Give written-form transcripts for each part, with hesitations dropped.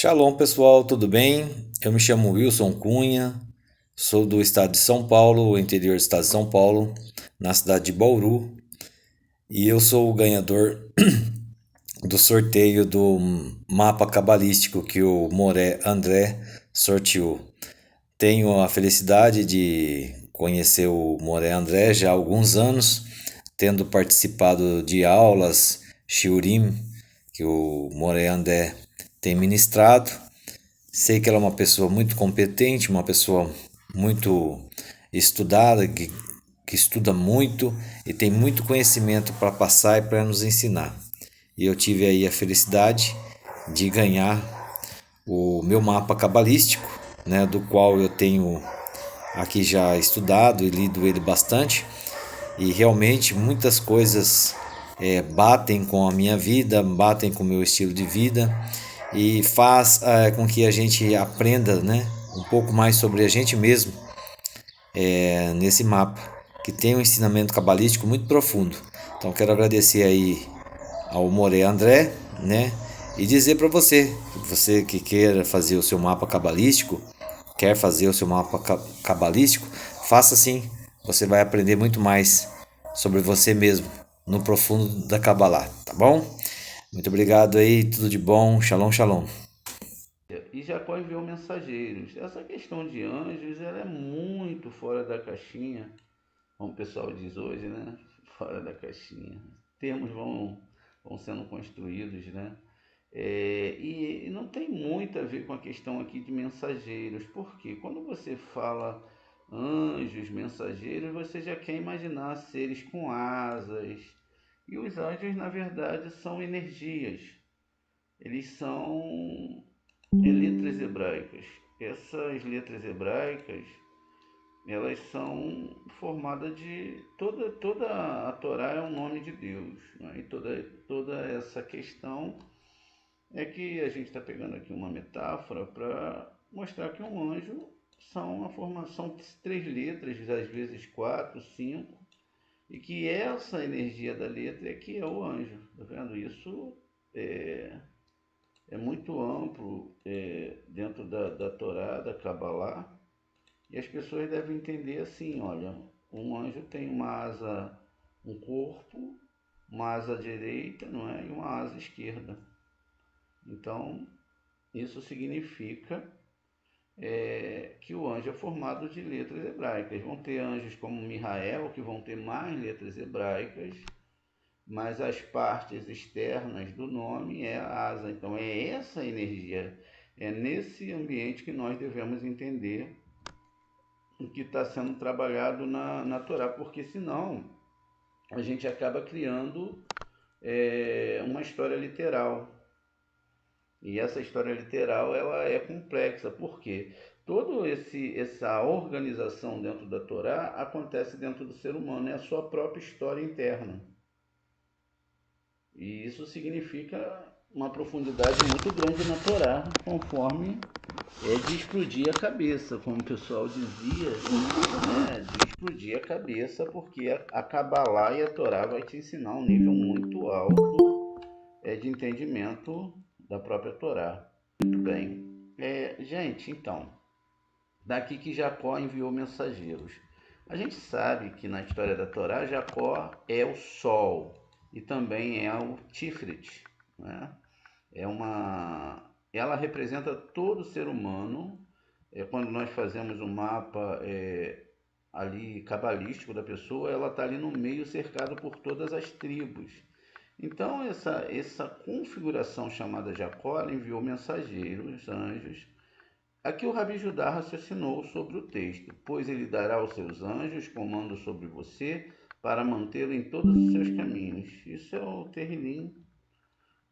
Shalom pessoal, tudo bem? Eu me chamo Wilson Cunha, sou do estado de São Paulo, interior do estado de São Paulo, na cidade de Bauru, e eu sou o ganhador do sorteio do mapa cabalístico que o Moré André sorteou. Tenho a felicidade de conhecer o Moré André já há alguns anos, tendo participado de aulas Shiurim que o Moré André tem ministrado. Sei que ela é uma pessoa muito competente, uma pessoa muito estudada, que estuda muito e tem muito conhecimento para passar e para nos ensinar. E eu tive aí a felicidade de ganhar o meu mapa cabalístico, né, do qual eu tenho aqui já estudado e lido ele bastante. E realmente muitas coisas batem com a minha vida, batem com o meu estilo de vida e faz com que a gente aprenda, né, um pouco mais sobre a gente mesmo nesse mapa, que tem um ensinamento cabalístico muito profundo. Então quero agradecer aí ao Moré André, né, e dizer para você que queira fazer o seu mapa cabalístico, quer fazer o seu mapa cabalístico, faça assim. Você vai aprender muito mais sobre você mesmo no profundo da Kabbalah, tá bom? Muito obrigado aí, tudo de bom, shalom, shalom. E Jacó enviou mensageiros. Essa questão de anjos, ela é muito fora da caixinha, como o pessoal diz hoje, né? Fora da caixinha. Termos vão sendo construídos, né? E não tem muito a ver com a questão aqui de mensageiros, porque quando você fala anjos, mensageiros, você já quer imaginar seres com asas. E os anjos, na verdade, são energias. Eles são letras hebraicas. Essas letras hebraicas, elas são formadas de toda a Torá é um nome de Deus, né? E toda essa questão é que a gente está pegando aqui uma metáfora para mostrar que um anjo são a formação de três letras, às vezes quatro, cinco, e que essa energia da letra é que é o anjo, tá vendo? Isso é, é muito amplo dentro da Torá, da Kabbalah, e as pessoas devem entender assim, olha, um anjo tem uma asa, um corpo, uma asa direita, não é? E uma asa esquerda. Então, isso significa que o anjo é formado de letras hebraicas. Vão ter anjos como Mihael, que vão ter mais letras hebraicas, mas as partes externas do nome é a asa. Então é essa energia, é nesse ambiente que nós devemos entender o que está sendo trabalhado na Torá, porque senão a gente acaba criando uma história literal. E essa história literal ela é complexa, porque toda essa organização dentro da Torá acontece dentro do ser humano, é a sua própria história interna. E isso significa uma profundidade muito grande na Torá, conforme de explodir a cabeça, como o pessoal dizia, né? De explodir a cabeça, porque a Kabbalah e a Torá vai te ensinar um nível muito alto de entendimento da própria Torá. Muito bem. Gente, então, daqui que Jacó enviou mensageiros. A gente sabe que na história da Torá, Jacó é o sol e também é o Tiferet, né? Ela representa todo ser humano. Quando nós fazemos um mapa ali cabalístico da pessoa, ela está ali no meio, cercado por todas as tribos. Então, essa configuração chamada Jacó enviou mensageiros, anjos. Aqui o Rabi Judá raciocinou sobre o texto, pois ele dará aos seus anjos comando sobre você para mantê-lo em todos os seus caminhos. Isso é o Terrilim,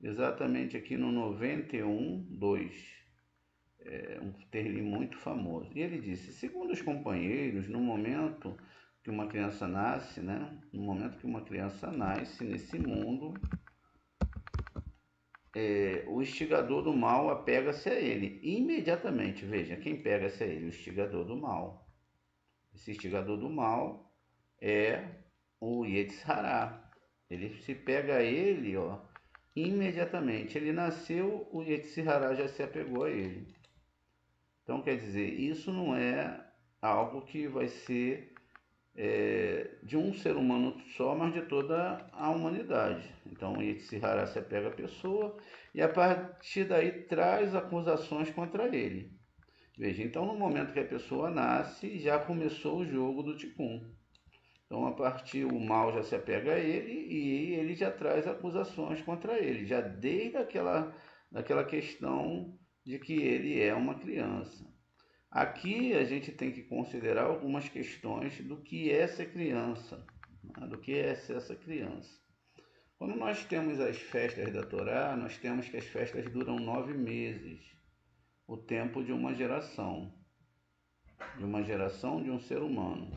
exatamente aqui no 91:2. É um Terrilim muito famoso. E ele disse, segundo os companheiros, no momento que uma criança nasce, né? No momento que uma criança nasce nesse mundo, o instigador do mal apega-se a ele. Imediatamente, veja, quem pega-se a ele? O instigador do mal. Esse instigador do mal é o Yetzirah. Ele se pega a ele, ó, imediatamente. Ele nasceu, o Yetzirah já se apegou a ele. Então, quer dizer, isso não é algo que vai ser de um ser humano só, mas de toda a humanidade. Então, o Yetzirah se apega à pessoa e a partir daí traz acusações contra ele. Veja, então no momento que a pessoa nasce, já começou o jogo do Tikkun. Então, a partir o mal já se apega a ele e ele já traz acusações contra ele, já desde daquela questão de que ele é uma criança. Aqui a gente tem que considerar algumas questões do que é ser criança, né? Do que é ser essa criança. Quando nós temos as festas da Torá, nós temos que as festas duram 9 meses, o tempo de uma geração de um ser humano.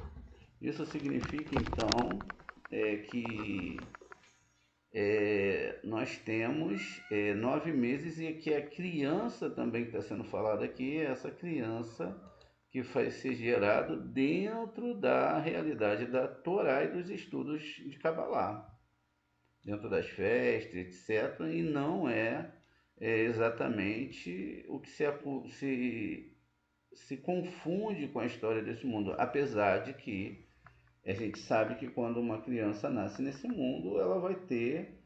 Isso significa então que nós temos 9 meses e que a criança também que está sendo falada aqui é essa criança que vai ser gerado dentro da realidade da Torá e dos estudos de Kabbalah, dentro das festas, etc. E não exatamente o que se confunde com a história desse mundo, apesar de que a gente sabe que quando uma criança nasce nesse mundo, ela vai ter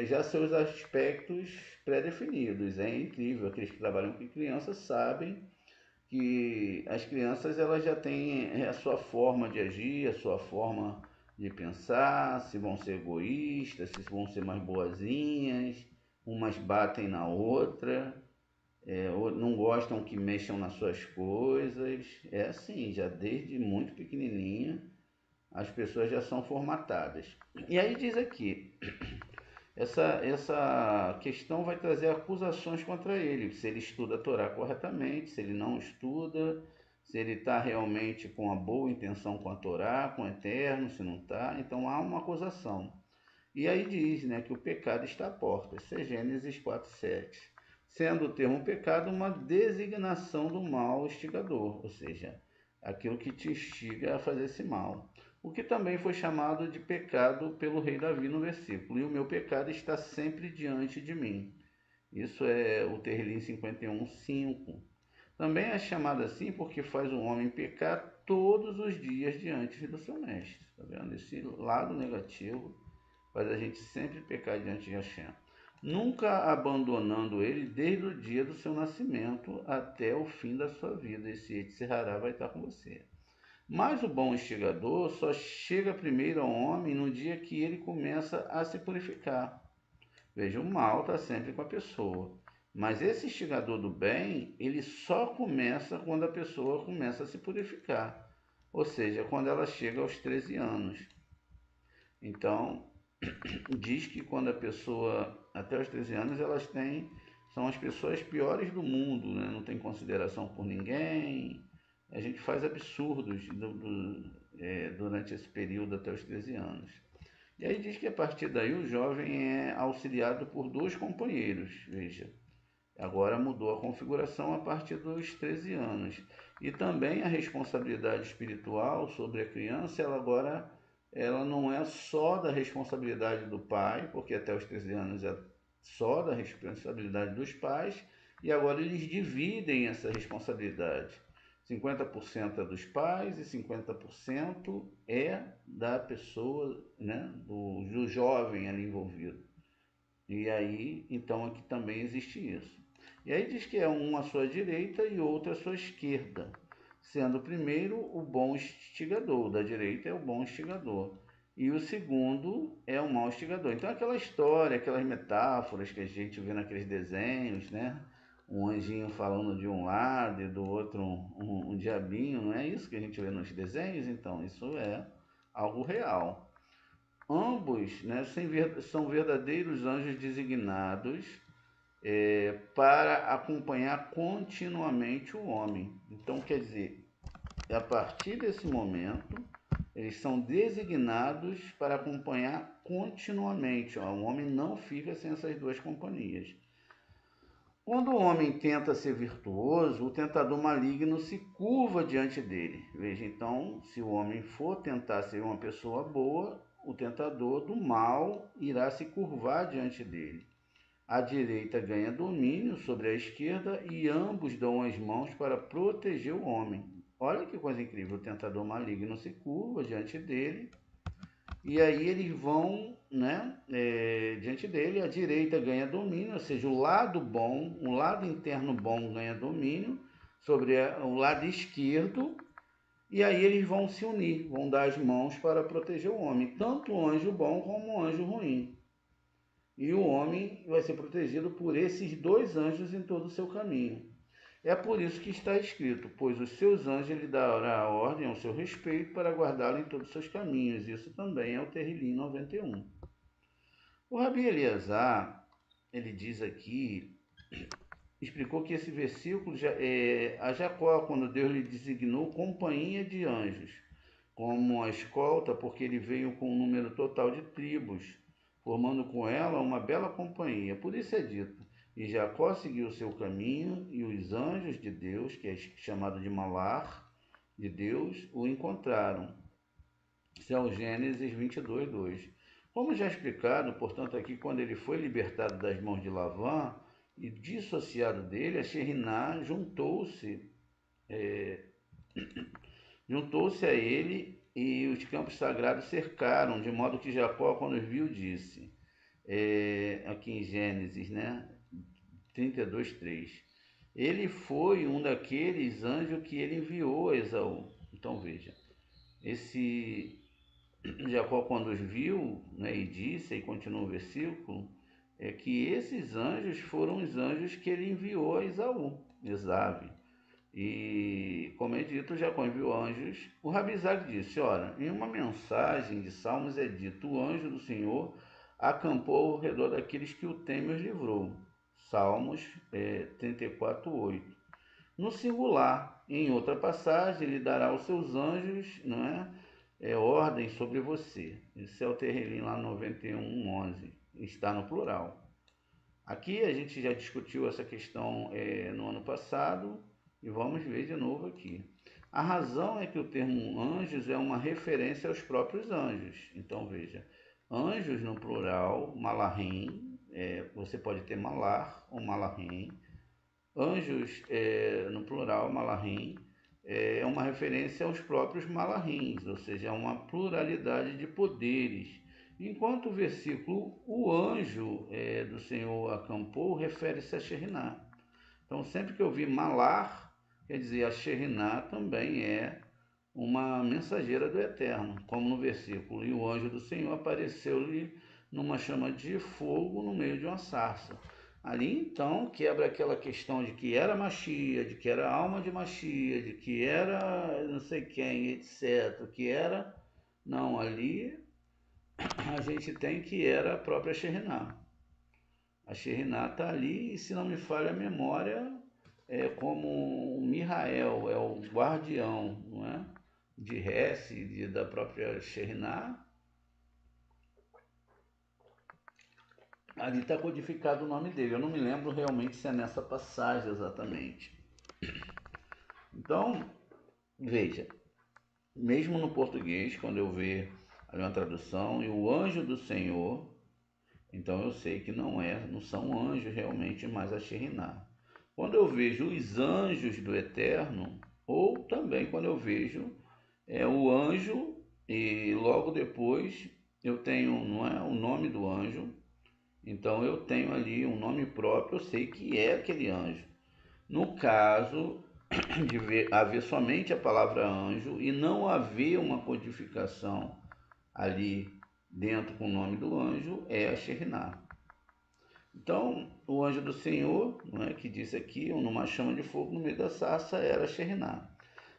já seus aspectos pré-definidos. É incrível, aqueles que trabalham com crianças sabem que as crianças elas já têm a sua forma de agir, a sua forma de pensar, se vão ser egoístas, se vão ser mais boazinhas, umas batem na outra, não gostam que mexam nas suas coisas. É assim, já desde muito pequenininha as pessoas já são formatadas. E aí diz aqui, essa questão vai trazer acusações contra ele, se ele estuda a Torá corretamente, se ele não estuda, se ele está realmente com a boa intenção com a Torá, com o Eterno, se não está. Então há uma acusação. E aí diz, né, que o pecado está à porta. Isso é Gênesis 4:7. Sendo o termo pecado uma designação do mal instigador, ou seja, aquilo que te instiga a fazer esse mal. O que também foi chamado de pecado pelo rei Davi no versículo. E o meu pecado está sempre diante de mim. Isso é o Terrilim 51:5. Também é chamado assim porque faz o homem pecar todos os dias diante do seu mestre. Está vendo? Esse lado negativo faz a gente sempre pecar diante de Hashem, nunca abandonando ele desde o dia do seu nascimento até o fim da sua vida. Esse Yetzirah vai estar com você. Mas o bom instigador só chega primeiro ao homem no dia que ele começa a se purificar. Veja, o mal está sempre com a pessoa. Mas esse instigador do bem, ele só começa quando a pessoa começa a se purificar. Ou seja, quando ela chega aos 13 anos. Então, diz que quando a pessoa, até os 13 anos, são as pessoas piores do mundo, né? Não tem consideração por ninguém. A gente faz absurdos durante esse período até os 13 anos. E aí diz que a partir daí o jovem é auxiliado por dois companheiros, veja. Agora mudou a configuração a partir dos 13 anos. E também a responsabilidade espiritual sobre a criança, ela não é só da responsabilidade do pai, porque até os 13 anos é só da responsabilidade dos pais, e agora eles dividem essa responsabilidade. 50% é dos pais e 50% é da pessoa, né, do jovem ali envolvido. E aí, então, aqui também existe isso. E aí diz que é um à sua direita e outro à sua esquerda, sendo o primeiro o bom instigador, da direita é o bom instigador. e o segundo é o mau instigador. Então aquela história, aquelas metáforas que a gente vê naqueles desenhos, né? Um anjinho falando de um lado e do outro um diabinho, não é isso que a gente vê nos desenhos? Então isso é algo real. Ambos, né, são verdadeiros anjos designados para acompanhar continuamente o homem. Então, quer dizer, a partir desse momento, eles são designados para acompanhar continuamente. O homem não fica sem essas duas companhias. Quando o homem tenta ser virtuoso, o tentador maligno se curva diante dele. Veja, então, se o homem for tentar ser uma pessoa boa, o tentador do mal irá se curvar diante dele. A direita ganha domínio sobre a esquerda e ambos dão as mãos para proteger o homem. Olha que coisa incrível, o tentador maligno se curva diante dele e aí eles vão, né, diante dele, a direita ganha domínio, ou seja, o lado bom, o lado interno bom ganha domínio sobre o lado esquerdo, e aí eles vão se unir, vão dar as mãos para proteger o homem, tanto o anjo bom como o anjo ruim. E o homem vai ser protegido por esses dois anjos em todo o seu caminho. É por isso que está escrito: pois os seus anjos lhe dará ordem ao seu respeito para guardá-lo em todos os seus caminhos. Isso também é o Terrilim 91. O Rabi Eleazar, ele diz aqui, explicou que esse versículo a Jacó, quando Deus lhe designou companhia de anjos, como a escolta, porque ele veio com um número total de tribos, formando com ela uma bela companhia. Por isso é dito: e Jacó seguiu o seu caminho, e os anjos de Deus, que é chamado de Malar, de Deus, o encontraram. Isso é o Gênesis 22, 2. Como já explicado, portanto, aqui, quando ele foi libertado das mãos de Lavã e dissociado dele, a Sheriná juntou-se a ele e os campos sagrados cercaram, de modo que Jacó, quando viu, disse, aqui em Gênesis, né, 32, 3, ele foi um daqueles anjos que ele enviou a Esaú. Então veja, esse Jacó, quando os viu, né, e disse, e continua o versículo, é que esses anjos foram os anjos que ele enviou a Esaú. E, como é dito, Jacó enviou anjos. O Rabizag disse: ora, em uma mensagem de Salmos é dito: o anjo do Senhor acampou ao redor daqueles que o temem e os livrou. Salmos 34, 8. No singular, em outra passagem, ele dará aos seus anjos, não ordem sobre você. Esse é o Terrilim lá 91, 11. Está no plural. Aqui a gente já discutiu essa questão no ano passado e vamos ver de novo aqui. A razão é que o termo anjos é uma referência aos próprios anjos. Então veja, anjos no plural, malahim, você pode ter malar ou malahim. Anjos no plural, malahim, é uma referência aos próprios malahins, ou seja, é uma pluralidade de poderes. Enquanto o versículo, o anjo do Senhor acampou, refere-se a Sheriná. Então, sempre que eu vi malar, quer dizer, a Sheriná também é uma mensageira do Eterno, como no versículo, e o anjo do Senhor apareceu-lhe numa chama de fogo no meio de uma sarça. Ali então quebra aquela questão de que era Machia, de que era alma de Machia, de que era não sei quem, etc. Que era. Não, ali a gente tem que era a própria Sheriná. A Sheriná está ali e, se não me falha a memória, é como o Mihael, é o guardião, não é? De Hesse, da própria Sheriná. Ali está codificado o nome dele. Eu não me lembro realmente se é nessa passagem exatamente. Então, veja, mesmo no português, quando eu ver ali uma tradução, e o anjo do Senhor, então eu sei que não são anjos realmente, mas a Sheriná. Quando eu vejo os anjos do Eterno, ou também quando eu vejo o anjo, e logo depois eu tenho, não é, o nome do anjo, então eu tenho ali um nome próprio, eu sei que é aquele anjo. No caso de haver somente a palavra anjo e não haver uma codificação ali dentro com o nome do anjo, é a Shekhinah. Então, o anjo do Senhor, não é, que disse aqui, numa chama de fogo no meio da sarça, era a Shekhinah.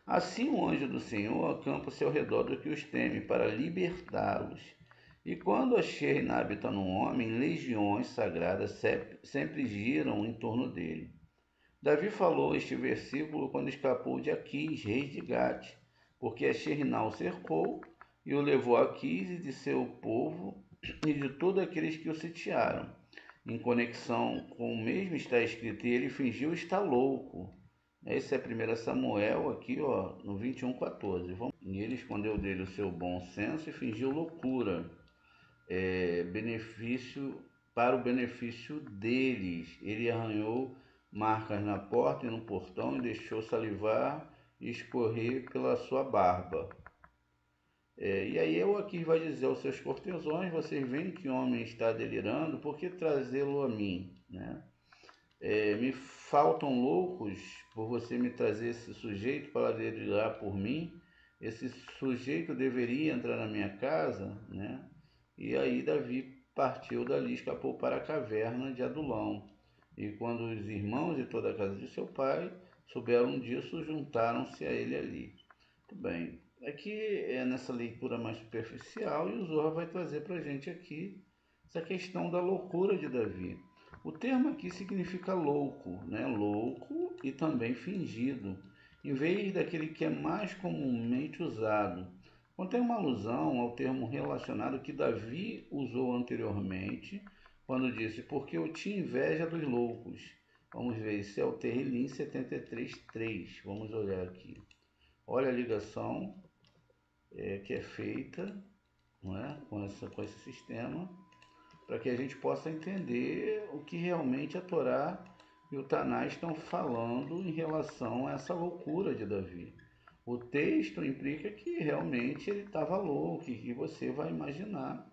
Assim o anjo do Senhor acampa-se ao redor do que os teme, para libertá-los. E quando a Shekhinah habita no homem, legiões sagradas sempre giram em torno dele. Davi falou este versículo quando escapou de Aquis, rei de Gate, porque a Shekhinah o cercou e o levou a Aquis e de seu povo e de todos aqueles que o sitiaram. Em conexão com o mesmo está escrito, e ele fingiu estar louco. Esse é 1 Samuel, aqui ó, no 21:14. E ele escondeu dele o seu bom senso e fingiu loucura, benefício para o benefício deles. Ele arranhou marcas na porta e no portão e deixou salivar e escorrer pela sua barba. E aí eu aqui vai dizer aos seus cortesões, vocês veem que o homem está delirando, por que trazê-lo a mim? Né? Me faltam loucos por você me trazer esse sujeito para delirar por mim. Esse sujeito deveria entrar na minha casa, né? E aí Davi partiu dali, escapou para a caverna de Adulão. E quando os irmãos e toda a casa de seu pai souberam disso, juntaram-se a ele ali. Muito bem. Aqui é nessa leitura mais superficial e o Zohar vai trazer para a gente aqui essa questão da loucura de Davi. O termo aqui significa louco, né? Louco e também fingido, em vez daquele que é mais comumente usado. Contém uma alusão ao termo relacionado que Davi usou anteriormente, quando disse, porque eu tinha inveja dos loucos. Vamos ver, isso é o Terrilim 73:3. Vamos olhar aqui. Olha a ligação que é feita, não é? com esse sistema, para que a gente possa entender o que realmente a Torá e o Taná estão falando em relação a essa loucura de Davi. O texto implica que realmente ele estava louco, e que você vai imaginar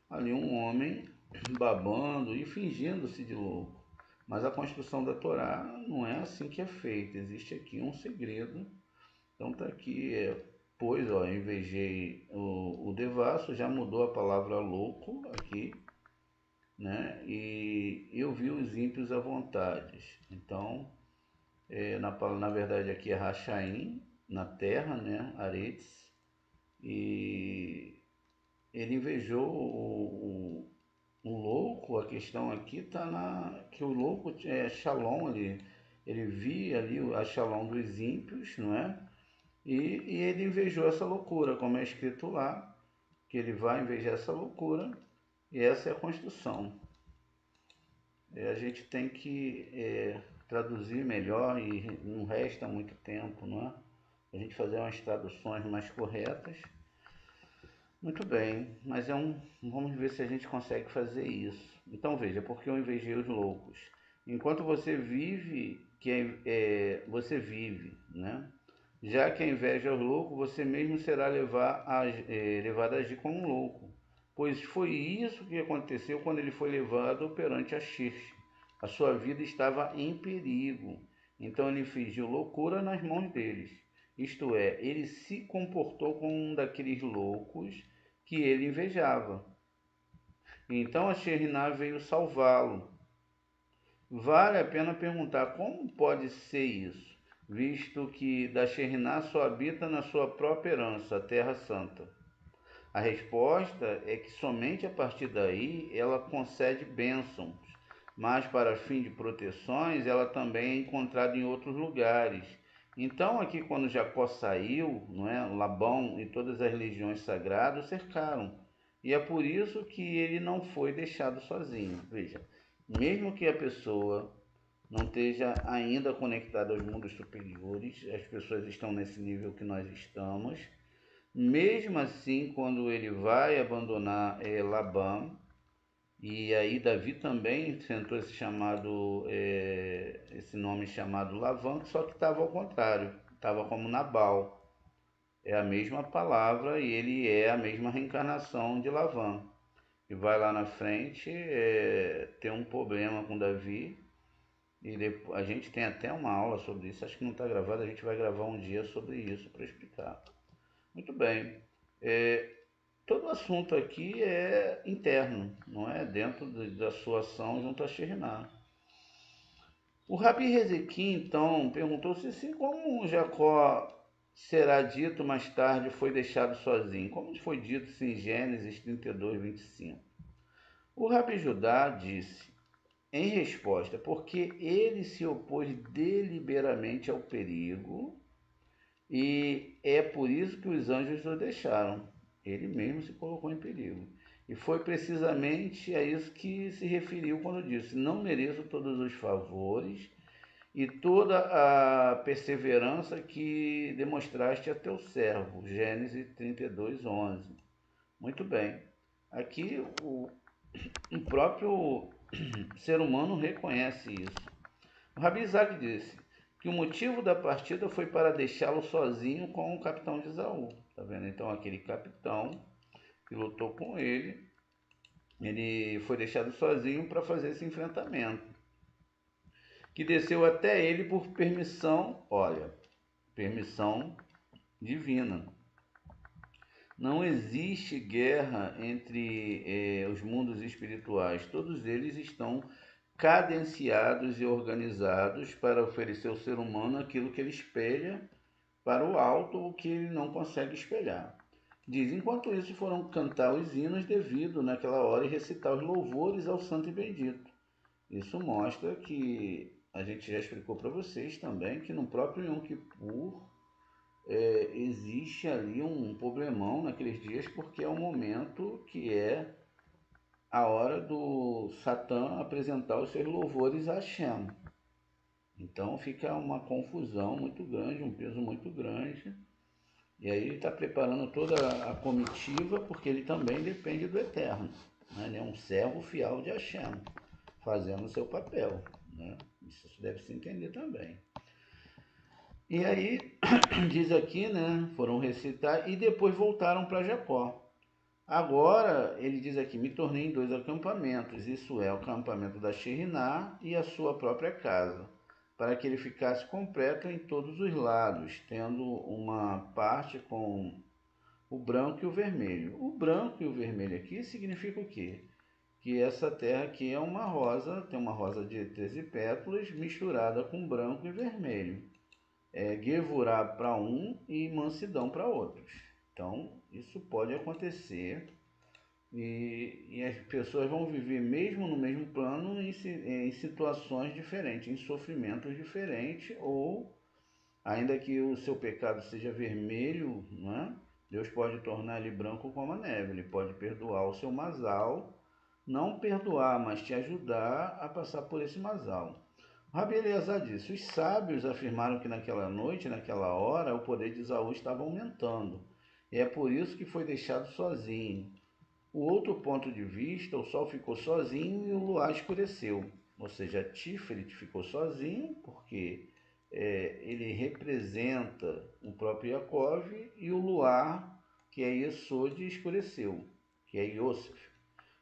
ali um homem babando e fingindo-se de louco. Mas a construção da Torá não é assim que é feita, existe aqui um segredo. Então tá aqui, pois ó, invejei o devasso, já mudou a palavra louco aqui, né? E eu vi os ímpios à vontade. Então, na verdade aqui é Rachaim, na terra, né? Aretes, e ele invejou o louco. A questão aqui está que o louco é Shalom, ele via ali a Shalom dos ímpios, não é? E ele invejou essa loucura, como é escrito lá, que ele vai invejar essa loucura, e essa é a construção. A gente tem que traduzir melhor e não resta muito tempo, não é? A gente fazer umas traduções mais corretas. Muito bem, mas vamos ver se a gente consegue fazer isso. Então veja, porque eu invejei os loucos. Enquanto você vive, você vive, né? Já que a inveja é louco, você mesmo será levado a agir como um louco. Pois foi isso que aconteceu quando ele foi levado perante a Xirxe. A sua vida estava em perigo. Então ele fingiu loucura nas mãos deles. Isto é, ele se comportou como um daqueles loucos que ele invejava. Então a Shekhinah veio salvá-lo. Vale a pena perguntar como pode ser isso, visto que da Shekhinah só habita na sua própria herança, a Terra Santa. A resposta é que somente a partir daí ela concede bênçãos, mas para fim de proteções ela também é encontrada em outros lugares. Então aqui quando Jacó saiu, não é, Labão e todas as legiões sagradas o cercaram. E é por isso que ele não foi deixado sozinho. Veja, mesmo que a pessoa não esteja ainda conectada aos mundos superiores, as pessoas estão nesse nível que nós estamos. Mesmo assim, quando ele vai abandonar Labão, e aí Davi também sentou esse nome chamado Lavã, só que estava ao contrário, estava como Nabal. É a mesma palavra e ele é a mesma reencarnação de Lavã. E vai lá na frente, tem um problema com Davi, e depois, a gente tem até uma aula sobre isso, acho que não está gravado, a gente vai gravar um dia sobre isso para explicar. Muito bem. todo assunto aqui é interno, não é dentro da sua ação junto a Shekhinah. O Rabi Rezequim, então, perguntou se assim como Jacó será dito mais tarde foi deixado sozinho, como foi dito em Gênesis 32, 25. O Rabi Judá disse, em resposta, porque ele se opôs deliberadamente ao perigo e é por isso que os anjos o deixaram. Ele mesmo se colocou em perigo. E foi precisamente a isso que se referiu quando disse: não mereço todos os favores e toda a perseverança que demonstraste a teu servo. Gênesis 32, 11. Muito bem. Aqui o próprio ser humano reconhece isso. O Rabi Isaac disse que o motivo da partida foi para deixá-lo sozinho com o capitão de Esaú. Tá vendo? Então aquele capitão que lutou com ele foi deixado sozinho para fazer esse enfrentamento. Que desceu até ele por permissão, olha, permissão divina. Não existe guerra entre os mundos espirituais. Todos eles estão cadenciados e organizados para oferecer ao ser humano aquilo que ele espelha para o alto ou que ele não consegue espelhar. Diz, enquanto isso foram cantar os hinos devido naquela hora e recitar os louvores ao santo e bendito. Isso mostra que a gente já explicou para vocês também que no próprio Yom Kippur existe ali um problemão naqueles dias porque é o momento que é a hora do Satã apresentar os seus louvores a Hashem. Então fica uma confusão muito grande, um peso muito grande. E aí ele está preparando toda a comitiva, porque ele também depende do Eterno. Né? Ele é um servo fiel de Hashem, fazendo o seu papel. Né? Isso deve se entender também. E aí, diz aqui, né? Foram recitar e depois voltaram para Jacó. Agora, ele diz aqui, me tornei em 2 acampamentos, isso é, o acampamento da Sheriná e a sua própria casa, para que ele ficasse completo em todos os lados, tendo uma parte com o branco e o vermelho. O branco e o vermelho aqui significa o quê? Que essa terra aqui é uma rosa, tem uma rosa de 13 pétalas misturada com branco e vermelho. É Gevurá para um e mansidão para outros. Então, isso pode acontecer e as pessoas vão viver mesmo no mesmo plano em situações diferentes, em sofrimentos diferentes, ou ainda que o seu pecado seja vermelho, não é? Deus pode tornar ele branco como a neve, ele pode perdoar o seu mazal, não perdoar, mas te ajudar a passar por esse mazal. O Rabi Eleazar disse, os sábios afirmaram que naquela noite, naquela hora, o poder de Esaú estava aumentando, e é por isso que foi deixado sozinho. O outro ponto de vista, o sol ficou sozinho e o luar escureceu. Ou seja, Tiferet ficou sozinho, porque ele representa o próprio Yaakov, e o luar, que é Yesod, escureceu, que é Yosef.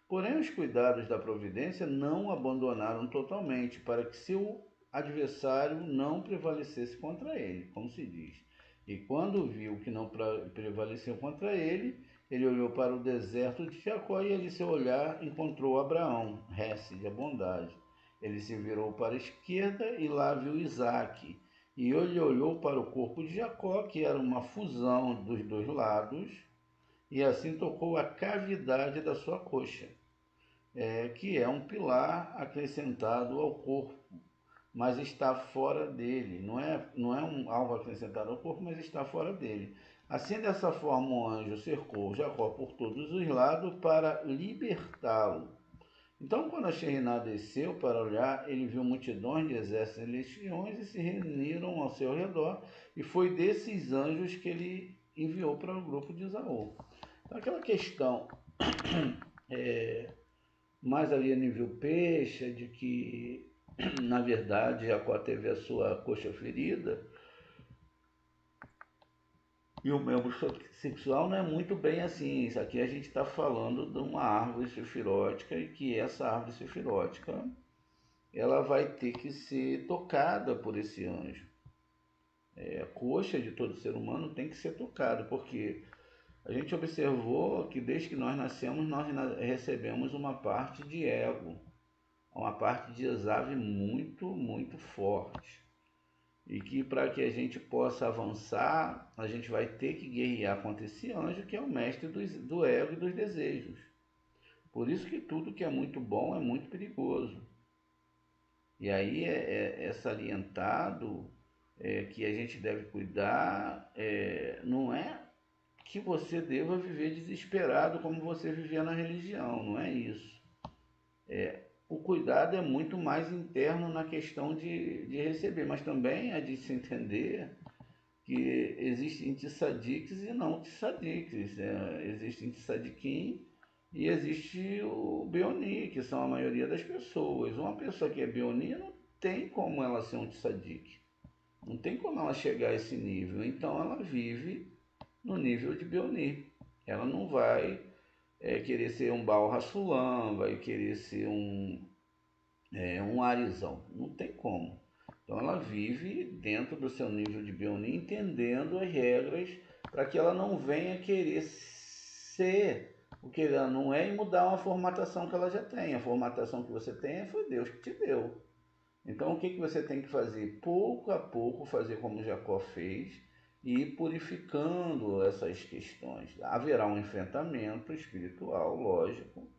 Porém, os cuidados da providência não o abandonaram totalmente, para que seu adversário não prevalecesse contra ele, como se diz. E quando viu que não prevaleceu contra ele, ele olhou para o deserto de Jacó e ali seu olhar encontrou Abraão, Hesed, a bondade. Ele se virou para a esquerda e lá viu Isaque. E ele olhou para o corpo de Jacó, que era uma fusão dos dois lados, e assim tocou a cavidade da sua coxa, que é um pilar acrescentado ao corpo, mas está fora dele. Não é algo acrescentado ao corpo, mas está fora dele. Assim, dessa forma, o anjo cercou Jacó por todos os lados para libertá-lo. Então, quando a Sheriná desceu para olhar, ele viu multidões de exércitos celestiais e se reuniram ao seu redor, e foi desses anjos que ele enviou para o grupo de Esaú. Então, aquela questão mais ali a nível peixe, de que, na verdade, Jacó teve a sua coxa ferida, e o membro sexual não é muito bem assim. Isso aqui a gente está falando de uma árvore sefirótica e que essa árvore sefirótica ela vai ter que ser tocada por esse anjo. A coxa de todo ser humano tem que ser tocada, porque A gente observou que desde que nós nascemos, nós recebemos uma parte de ego, uma parte de Esav muito, muito forte. E que para que a gente possa avançar, a gente vai ter que guerrear contra esse anjo que é o mestre do ego e dos desejos. Por isso que tudo que é muito bom é muito perigoso. E aí é salientado que a gente deve cuidar, não é que você deva viver desesperado como você vivia na religião, não é isso. O cuidado é muito mais interno na questão de receber, mas também é de se entender que existem tzadiks e não tzadiks. Existem tzadikim e existe o Beoni, que são a maioria das pessoas. Uma pessoa que é Beoni não tem como ela ser um tzadik. Não tem como ela chegar a esse nível. Então ela vive no nível de Beoni. Ela não vai querer ser um Baal Hassulam, vai querer ser um Arizão. Não tem como. Então ela vive dentro do seu nível de Beoni, entendendo as regras para que ela não venha querer ser o que ela não é e mudar uma formatação que ela já tem. A formatação que você tem foi Deus que te deu. Então o que você tem que fazer? Pouco a pouco fazer como Jacó fez e ir purificando essas questões. Haverá um enfrentamento espiritual, lógico,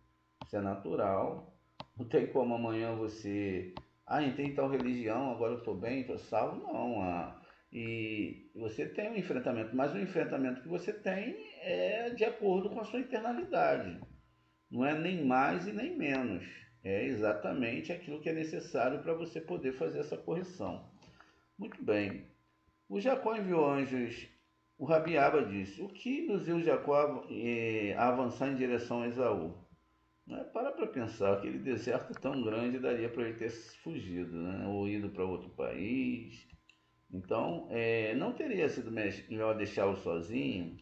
isso é natural. Não tem como amanhã você, entrei em tal religião, agora eu estou bem, estou salvo. Não, e você tem um enfrentamento, mas o enfrentamento que você tem é de acordo com a sua internalidade. Não é nem mais e nem menos. É exatamente aquilo que é necessário para você poder fazer essa correção. Muito bem. O Jacó enviou anjos. O Rabiaba disse: o que induziu Jacó a avançar em direção a Esaú? Para pensar, aquele deserto tão grande daria para ele ter fugido, né? Ou ido para outro país. Então, não teria sido melhor deixá-lo sozinho?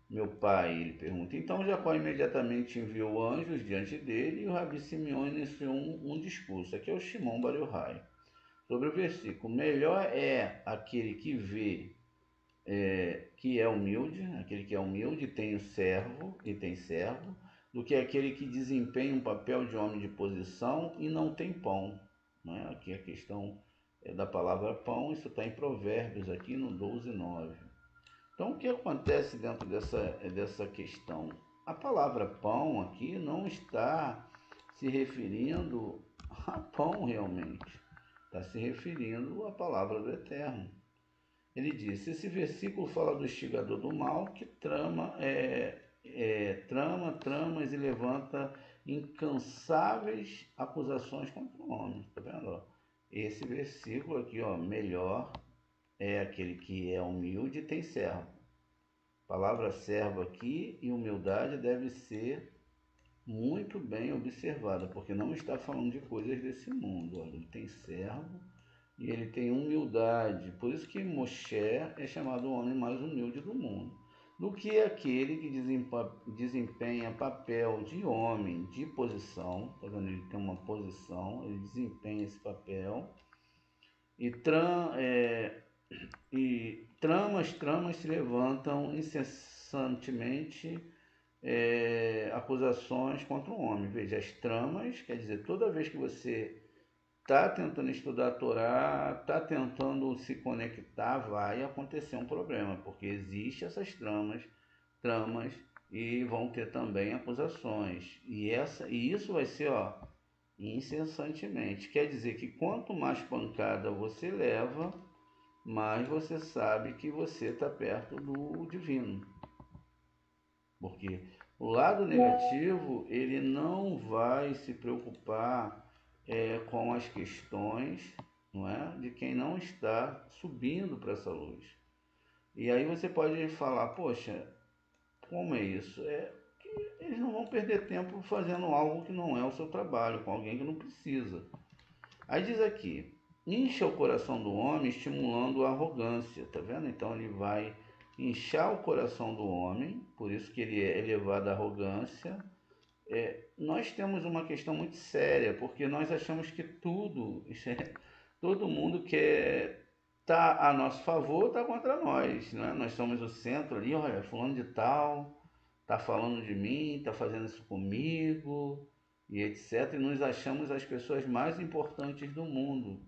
Meu pai, ele pergunta. Então Jacó imediatamente enviou anjos diante dele e o Rabi Simeão iniciou um discurso. Aqui é o Shimon Bar Yochai. Sobre o versículo. Melhor é aquele que vê que é humilde, aquele que é humilde tem o servo e tem servo, do que aquele que desempenha um papel de homem de posição e não tem pão. Né? Aqui a questão da palavra pão, isso está em Provérbios, aqui no 12:9. Então, o que acontece dentro dessa questão? A palavra pão aqui não está se referindo a pão realmente, está se referindo à palavra do Eterno. Ele diz: esse versículo fala do instigador do mal que trama tramas e levanta incansáveis acusações contra o homem. Está vendo? Esse versículo aqui, melhor é aquele que é humilde e tem servo. A palavra servo aqui e humildade deve ser muito bem observada, porque não está falando de coisas desse mundo. Olha, ele tem servo e ele tem humildade. Por isso que Moshe é chamado o homem mais humilde do mundo. Do que aquele que desempenha papel de homem, de posição, tá vendo? Ele tem uma posição, ele desempenha esse papel e, tramas se levantam incessantemente acusações contra o homem. Veja, as tramas, quer dizer, toda vez que você está tentando estudar a Torá, está tentando se conectar, vai acontecer um problema, porque existem essas tramas e vão ter também acusações. E isso vai ser incessantemente. Quer dizer que quanto mais pancada você leva, mais você sabe que você está perto do divino. Porque o lado negativo, ele não vai se preocupar com as questões, não é, de quem não está subindo para essa luz. E aí você pode falar: poxa, como é isso? É que eles não vão perder tempo fazendo algo que não é o seu trabalho, com alguém que não precisa. Aí diz aqui: incha o coração do homem estimulando a arrogância, tá vendo? Então ele vai inchar o coração do homem, por isso que ele é elevado à arrogância. Nós temos uma questão muito séria, porque nós achamos que todo mundo quer tá a nosso favor, tá contra nós, né? Nós somos o centro ali, olha, fulano de tal, tá falando de mim, tá fazendo isso comigo, e etc. E nos achamos as pessoas mais importantes do mundo.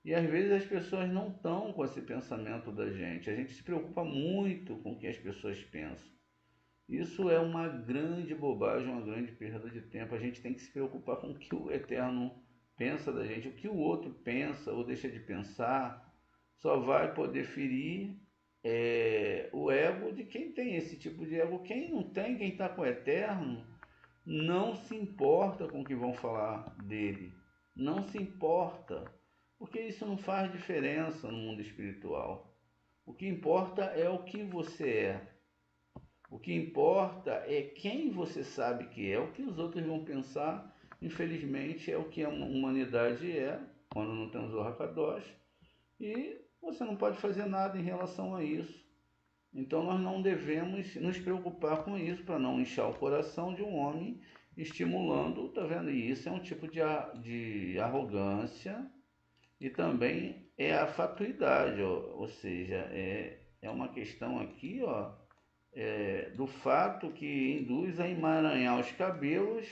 E às vezes as pessoas não estão com esse pensamento da gente. A gente se preocupa muito com o que as pessoas pensam. Isso é uma grande bobagem, uma grande perda de tempo. A gente tem que se preocupar com o que o Eterno pensa da gente. O que o outro pensa ou deixa de pensar só vai poder ferir o ego de quem tem esse tipo de ego. Quem não tem, quem está com o Eterno, não se importa com o que vão falar dele. Não se importa, porque isso não faz diferença no mundo espiritual. O que importa é o que você é. O que importa é quem você sabe que é. O que os outros vão pensar, infelizmente, é o que a humanidade é, quando não temos o Hakadosh. E você não pode fazer nada em relação a isso. Então nós não devemos nos preocupar com isso, para não inchar o coração de um homem estimulando, tá vendo? E isso é um tipo de arrogância e também é a fatuidade, ou seja, é uma questão aqui, ó, do fato que induz a emaranhar os cabelos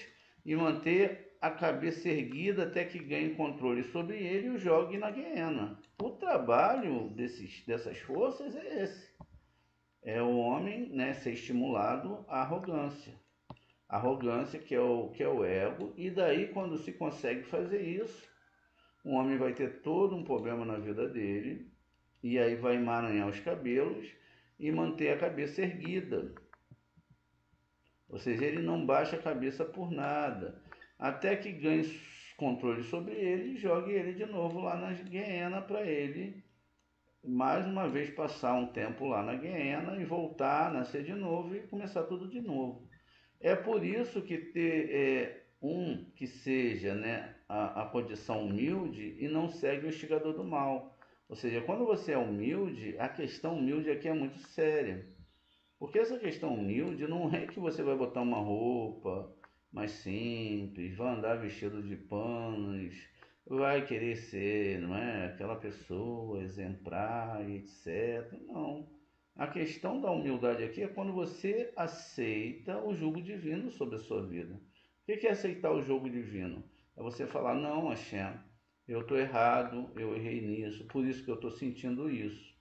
e manter a cabeça erguida até que ganhe controle sobre ele e o jogue na guiena. O trabalho dessas forças é esse. É o homem, né, ser estimulado à arrogância. Arrogância que é o ego, e daí quando se consegue fazer isso, o homem vai ter todo um problema na vida dele, e aí vai emaranhar os cabelos e manter a cabeça erguida. Ou seja, ele não baixa a cabeça por nada, até que ganhe controle sobre ele e jogue ele de novo lá na guiena para ele, mais uma vez, passar um tempo lá na guiena e voltar, nascer de novo e começar tudo de novo. É por isso que ter um que seja, né, a condição humilde e não segue o instigador do mal. Ou seja, quando você é humilde, a questão humilde aqui é muito séria. Porque essa questão humilde não é que você vai botar uma roupa mais simples, vai andar vestido de panos, vai querer ser, não é, aquela pessoa exemplar e etc. Não. A questão da humildade aqui é quando você aceita o jugo divino sobre a sua vida. O que é aceitar o jugo divino? É você falar, não, Hashem, eu estou errado, eu errei nisso, por isso que eu estou sentindo isso.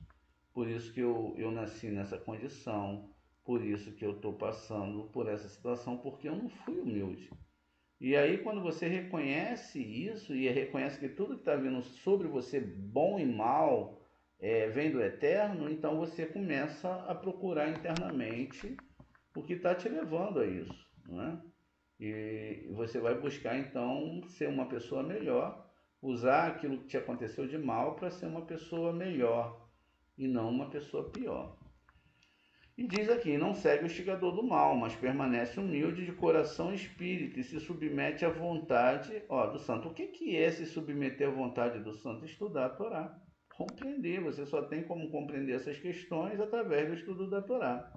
Por isso que eu nasci nessa condição, por isso que eu estou passando por essa situação, porque eu não fui humilde. E aí, quando você reconhece isso e reconhece que tudo que está vindo sobre você, bom e mal, vem do Eterno, então você começa a procurar internamente o que está te levando a isso, não é? E você vai buscar então ser uma pessoa melhor, usar aquilo que te aconteceu de mal para ser uma pessoa melhor e não uma pessoa pior. E diz aqui, não segue o instigador do mal, mas permanece humilde de coração e espírito e se submete à vontade do santo. O que é se submeter à vontade do santo? Estudar a Torá. Compreender, você só tem como compreender essas questões através do estudo da Torá.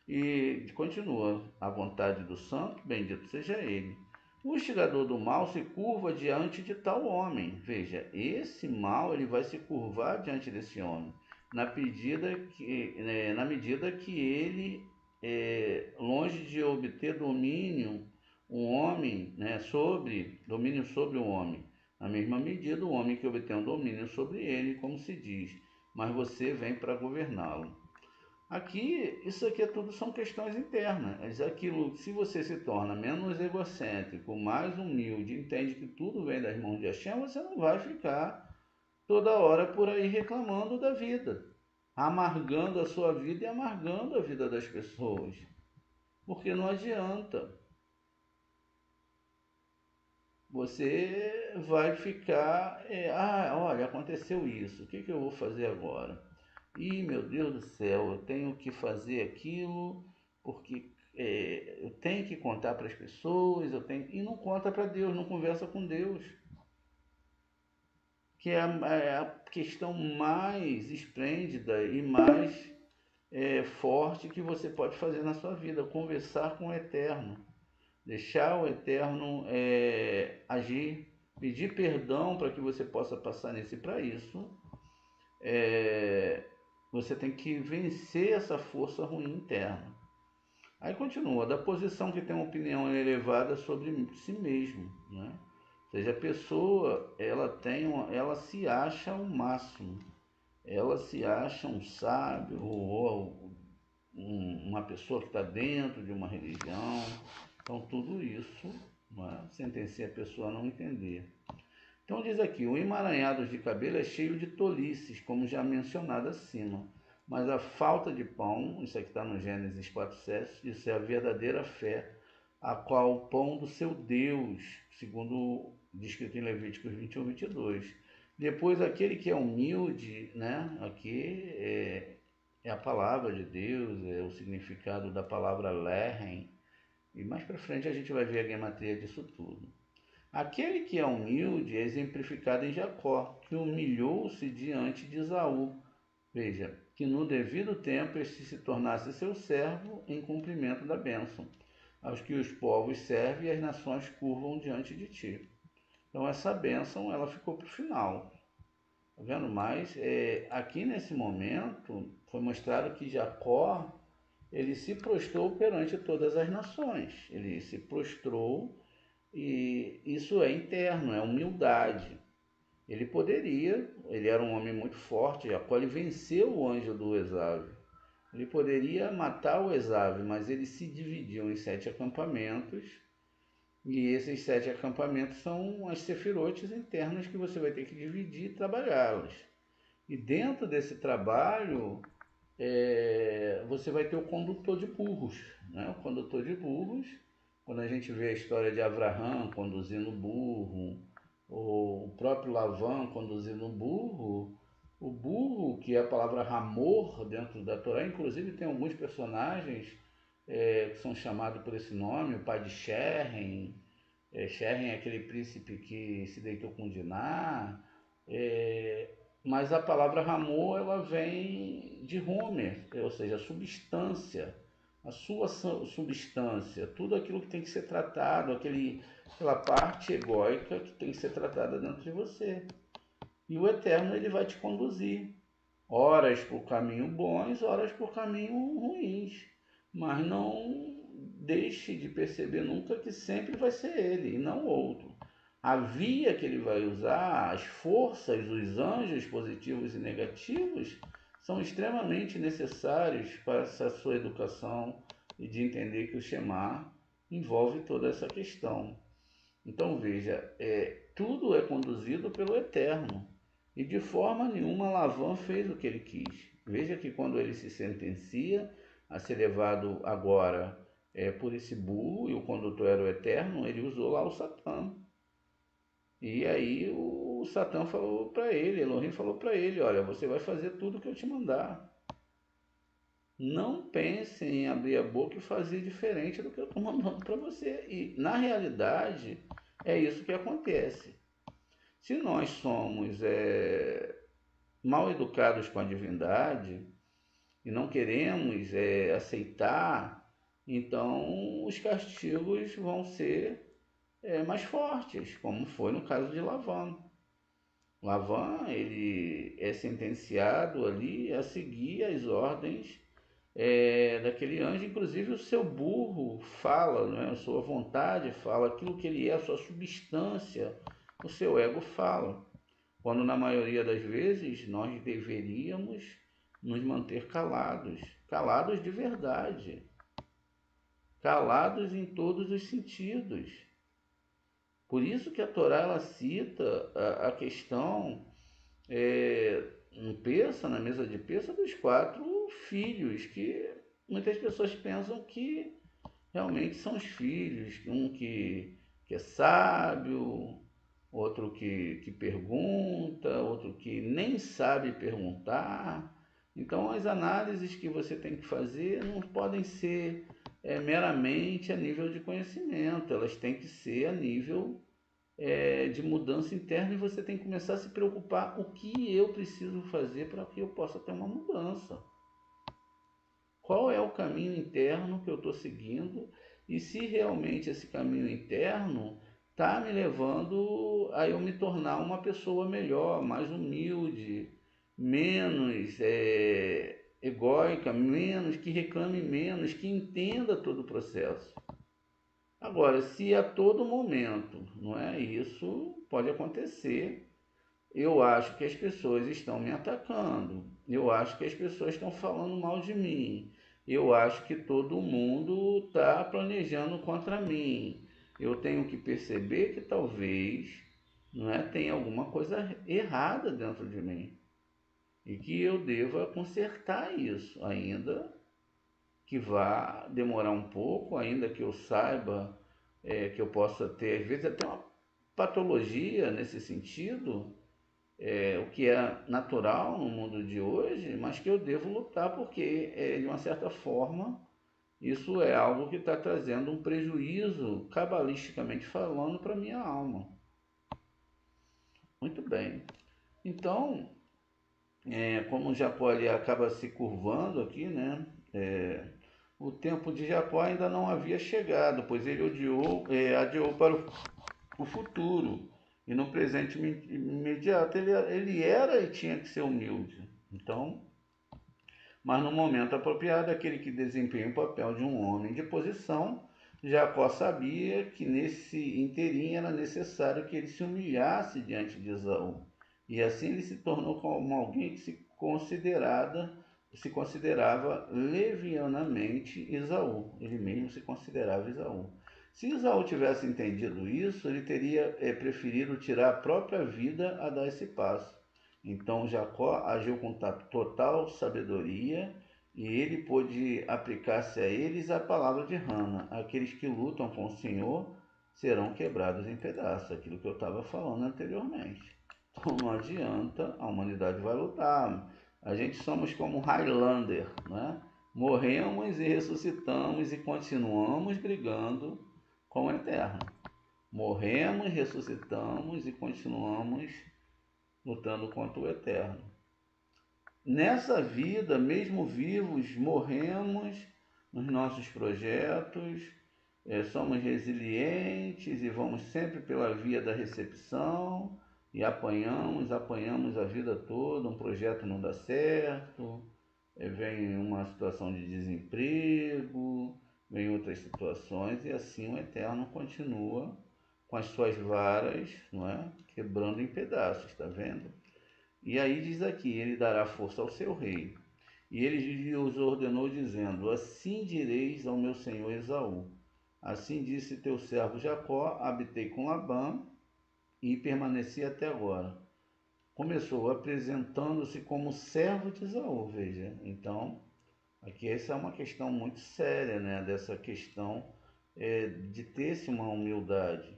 E continua, a vontade do santo, bendito seja ele. O instigador do mal se curva diante de tal homem. Veja, esse mal ele vai se curvar diante desse homem, na medida que ele, longe de obter domínio, um homem, né, domínio sobre o homem. Na mesma medida, o homem que obtém um domínio sobre ele, como se diz, mas você vem para governá-lo. Aqui, isso aqui tudo são questões internas. Aquilo, se você se torna menos egocêntrico, mais humilde, entende que tudo vem das mãos de Hashem, você não vai ficar toda hora por aí reclamando da vida, amargando a sua vida e amargando a vida das pessoas. Porque não adianta. Você vai ficar, olha, aconteceu isso, o que eu vou fazer agora? Ih, meu Deus do céu, eu tenho que fazer aquilo porque eu tenho que contar para as pessoas, e não conta para Deus, não conversa com Deus, que é a questão mais esplêndida e mais forte que você pode fazer na sua vida, conversar com o Eterno, deixar o Eterno agir, pedir perdão para que você possa passar nesse para isso. você tem que vencer essa força ruim interna. Aí continua, da posição que tem uma opinião elevada sobre si mesmo, né? Ou seja, a pessoa, ela se acha o máximo, ela se acha um sábio ou uma pessoa que está dentro de uma religião. Então tudo isso, né, sentencia a pessoa a não entender. Então diz aqui, o emaranhado de cabelo é cheio de tolices, como já mencionado acima. Mas a falta de pão, isso aqui está no Gênesis 4,7, isso é a verdadeira fé, a qual o pão do seu Deus, segundo descrito em Levíticos 21:22. Depois, aquele que é humilde, né? Aqui é a palavra de Deus, é o significado da palavra lehem. E mais para frente a gente vai ver a gematria disso tudo. Aquele que é humilde é exemplificado em Jacó, que humilhou-se diante de Esaú. Veja, que no devido tempo este se tornasse seu servo em cumprimento da bênção, aos que os povos servem e as nações curvam diante de ti. Então essa bênção ela ficou para o final. Tá vendo? Mas aqui nesse momento foi mostrado que Jacó ele se prostrou perante todas as nações. Ele se prostrou e isso é interno, é humildade. Ele era um homem muito forte, Jacó, ele venceu o anjo do Esaú. Ele poderia matar o Esaú, mas ele se dividiu em 7 acampamentos, e esses 7 acampamentos são as sefirotes internas que você vai ter que dividir e trabalhá-las. E dentro desse trabalho, você vai ter o condutor de burros. Né? O condutor de burros, quando a gente vê a história de Abraão conduzindo burro, ou o próprio Lavã conduzindo burro, o burro, que é a palavra Hamor dentro da Torá, inclusive tem alguns personagens que são chamados por esse nome, o pai de Sherem. Sherem é aquele príncipe que se deitou com Diná. Mas a palavra Hamor ela vem de Homer, ou seja, substância, a sua substância, tudo aquilo que tem que ser tratado, aquela parte egóica que tem que ser tratada dentro de você. E o Eterno ele vai te conduzir, horas por caminho bons, horas por caminho ruins, mas não deixe de perceber nunca que sempre vai ser ele e não outro. A via que ele vai usar, as forças, os anjos positivos e negativos, são extremamente necessários para essa sua educação e de entender que o Shema envolve toda essa questão. Então veja, tudo é conduzido pelo Eterno e de forma nenhuma Lavan fez o que ele quis. Veja que quando ele se sentencia a ser levado agora por esse burro, e o condutor era o Eterno, ele usou lá o Satã. E aí o Satã falou para ele, Elohim falou para ele, olha, você vai fazer tudo o que eu te mandar. Não pense em abrir a boca e fazer diferente do que eu estou mandando para você. E na realidade é isso que acontece. Se nós somos mal educados com a divindade e não queremos aceitar, então os castigos vão ser mais fortes, como foi no caso de Lavã. Lavã ele é sentenciado ali a seguir as ordens daquele anjo, inclusive o seu burro fala, né? A sua vontade fala, aquilo que ele é, a sua substância, o seu ego fala. Quando na maioria das vezes nós deveríamos nos manter calados, calados de verdade, calados em todos os sentidos. Por isso que a Torá ela cita a questão no Peça, na mesa de Peça, dos 4 filhos, que muitas pessoas pensam que realmente são os filhos, um que é sábio, outro que pergunta, outro que nem sabe perguntar. Então, as análises que você tem que fazer não podem ser meramente a nível de conhecimento, elas têm que ser a nível de mudança interna e você tem que começar a se preocupar o que eu preciso fazer para que eu possa ter uma mudança. Qual é o caminho interno que eu estou seguindo e se realmente esse caminho interno está me levando a eu me tornar uma pessoa melhor, mais humilde, menos egóica, menos, que reclame menos, que entenda todo o processo. Agora, se a todo momento, não é isso, pode acontecer. Eu acho que as pessoas estão me atacando. Eu acho que as pessoas estão falando mal de mim. Eu acho que todo mundo está planejando contra mim. Eu tenho que perceber que talvez, não é, tenha alguma coisa errada dentro de mim e que eu deva consertar isso, ainda que vá demorar um pouco, ainda que eu saiba que eu possa ter, às vezes, até uma patologia nesse sentido, o que é natural no mundo de hoje, mas que eu devo lutar porque, de uma certa forma, isso é algo que está trazendo um prejuízo, cabalisticamente falando, para a minha alma. Muito bem. Então, como Jacó ele acaba se curvando aqui, né? O tempo de Jacó ainda não havia chegado, pois ele adiou para o futuro. E no presente imediato ele era e tinha que ser humilde. Então, mas no momento apropriado, aquele que desempenha o papel de um homem de posição, Jacó sabia que nesse interim era necessário que ele se humilhasse diante de Esaú. E assim ele se tornou como alguém que se considerava levianamente Esaú. Ele mesmo se considerava Esaú. Se Esaú tivesse entendido isso, ele teria preferido tirar a própria vida a dar esse passo. Então Jacó agiu com total sabedoria e ele pôde aplicar-se a eles a palavra de Hana: aqueles que lutam com o Senhor serão quebrados em pedaços, aquilo que eu estava falando anteriormente. Então não adianta, a humanidade vai lutar. A gente somos como Highlander, né? Morremos e ressuscitamos e continuamos brigando com o Eterno. Morremos, ressuscitamos e continuamos lutando contra o Eterno. Nessa vida, mesmo vivos, morremos nos nossos projetos, somos resilientes e vamos sempre pela via da recepção e apanhamos a vida toda, um projeto não dá certo, vem uma situação de desemprego, vem outras situações e assim o Eterno continua com as suas varas, não é? Quebrando em pedaços, está vendo? E aí diz aqui: ele dará força ao seu rei. E ele os ordenou, dizendo: assim direis ao meu senhor Esaú: assim disse teu servo Jacó, habitei com Labã e permaneci até agora. Começou apresentando-se como servo de Esaú, veja. Então, aqui essa é uma questão muito séria, né? Dessa questão de ter-se uma humildade,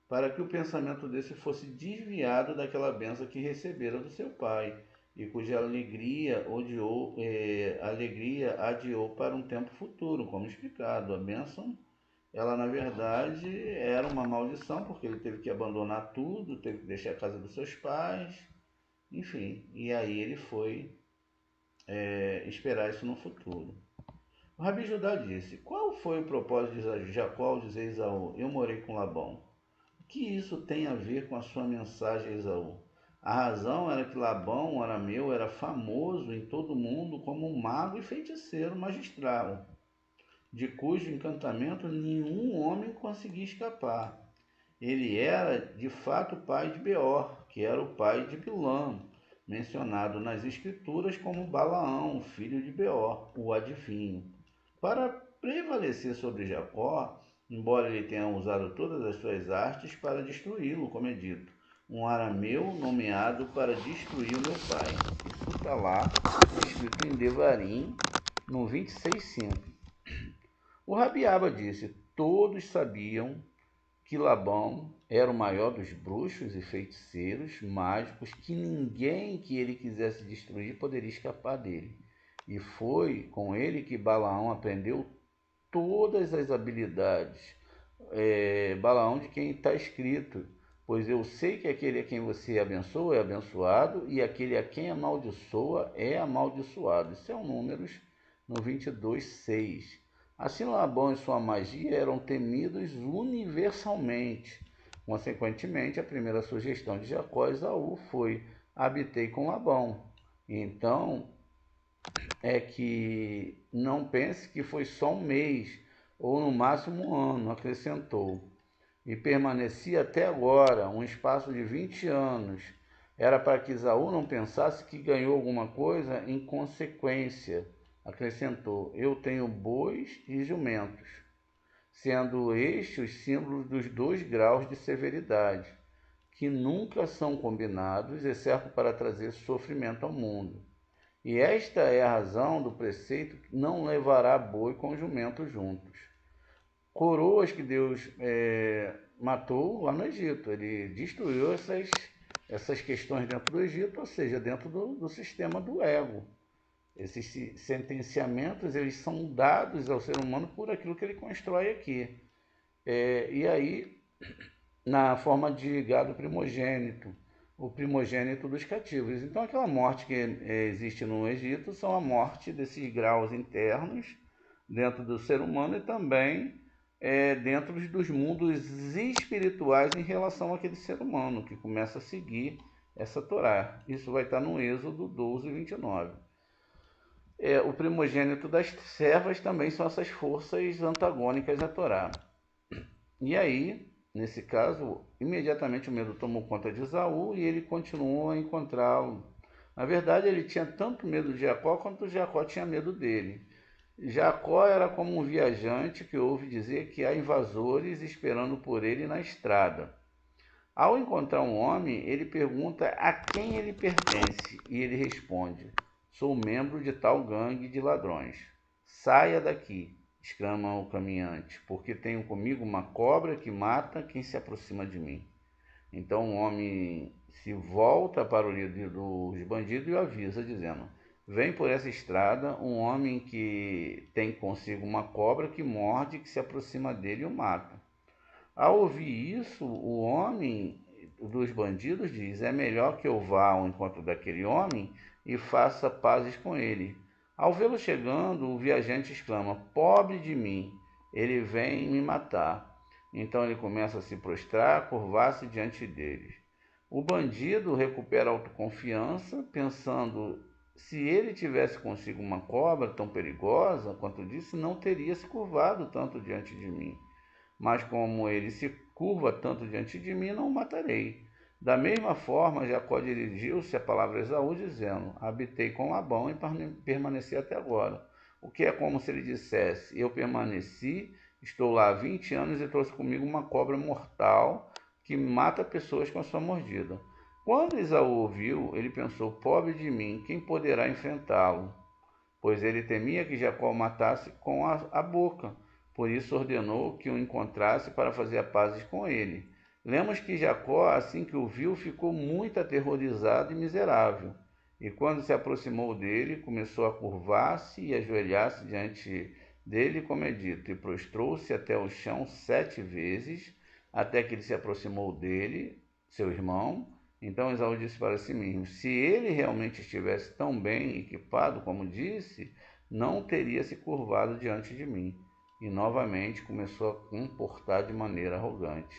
para que o pensamento desse fosse desviado daquela bênção que recebera do seu pai, e cuja alegria adiou para um tempo futuro, como explicado. A bênção, ela na verdade era uma maldição, porque ele teve que abandonar tudo, teve que deixar a casa dos seus pais, enfim, e aí ele foi esperar isso no futuro. O Rabi Judá disse: qual foi o propósito de Jacó ao dizer a Esaú: eu morei com Labão? Que isso tem a ver com a sua mensagem a Esaú? A razão era que Labão, o arameu, era famoso em todo o mundo como um mago e feiticeiro magistral, de cujo encantamento nenhum homem conseguia escapar. Ele era, de fato, pai de Beor, que era o pai de Bilã, mencionado nas escrituras como Balaão, filho de Beor, o adivinho. Para prevalecer sobre Jacó, embora ele tenha usado todas as suas artes para destruí-lo, como é dito, um arameu nomeado para destruir o meu pai. Isso está lá, escrito em Devarim, no 26:5. O Rabiaba disse: todos sabiam que Labão era o maior dos bruxos e feiticeiros mágicos, que ninguém que ele quisesse destruir poderia escapar dele. E foi com ele que Balaão aprendeu todas as habilidades. Balaão, de quem está escrito: pois eu sei que aquele a quem você abençoa é abençoado, e aquele a quem amaldiçoa é amaldiçoado. Isso é o Números no 22:6. Assim, Labão e sua magia eram temidos universalmente. Consequentemente, a primeira sugestão de Jacó a Esaú foi: habitei com Labão. Então, é que não pense que foi só um mês, ou no máximo um ano, acrescentou. E permanecia até agora, um espaço de 20 anos. Era para que Esaú não pensasse que ganhou alguma coisa em consequência. Acrescentou: Eu tenho bois e jumentos, sendo estes os símbolos dos 2 graus de severidade, que nunca são combinados, exceto para trazer sofrimento ao mundo. E esta é a razão do preceito que não levará boi com jumento juntos. Coroas que Deus matou lá no Egito. Ele destruiu essas questões dentro do Egito, ou seja, dentro do sistema do ego. Esses sentenciamentos, eles são dados ao ser humano por aquilo que ele constrói aqui. E aí, na forma de gado primogênito, o primogênito dos cativos. Então, aquela morte que existe no Egito são a morte desses graus internos dentro do ser humano e também dentro dos mundos espirituais em relação àquele ser humano que começa a seguir essa Torá. Isso vai estar no Êxodo 12, 29. O primogênito das servas também são essas forças antagônicas à Torá. E aí, nesse caso, imediatamente o medo tomou conta de Esaú e ele continuou a encontrá-lo. Na verdade, ele tinha tanto medo de Jacó quanto Jacó tinha medo dele. Jacó era como um viajante que ouve dizer que há invasores esperando por ele na estrada. Ao encontrar um homem, ele pergunta a quem ele pertence e ele responde: Sou membro de tal gangue de ladrões. Saia daqui, exclama o caminhante, porque tenho comigo uma cobra que mata quem se aproxima de mim. Então o homem se volta para o líder dos bandidos e o avisa, dizendo: Vem por essa estrada um homem que tem consigo uma cobra que morde, que se aproxima dele e o mata. Ao ouvir isso, o homem dos bandidos diz: É melhor que eu vá ao encontro daquele homem e faça pazes com ele. Ao vê-lo chegando, o viajante exclama: Pobre de mim, ele vem me matar. Então ele começa a se prostrar, curvar-se diante deles. O bandido recupera a autoconfiança, pensando: se ele tivesse consigo uma cobra tão perigosa quanto disse, não teria se curvado tanto diante de mim. Mas como ele se curva tanto diante de mim, não o matarei. Da mesma forma, Jacó dirigiu-se à palavra Esaú, dizendo: Habitei com Labão e permaneci até agora. O que é como se ele dissesse: Eu permaneci, estou lá há 20 anos e trouxe comigo uma cobra mortal que mata pessoas com a sua mordida. Quando Esaú ouviu, ele pensou: Pobre de mim, quem poderá enfrentá-lo? Pois ele temia que Jacó o matasse com a boca. Por isso ordenou que o encontrasse para fazer as pazes com ele. Lemos que Jacó, assim que o viu, ficou muito aterrorizado e miserável. E quando se aproximou dele, começou a curvar-se e ajoelhar-se diante dele, como é dito, e prostrou-se até o chão 7 vezes, até que ele se aproximou dele, seu irmão. Então Esaú disse para si mesmo: Se ele realmente estivesse tão bem equipado como disse, não teria se curvado diante de mim. E novamente começou a comportar de maneira arrogante.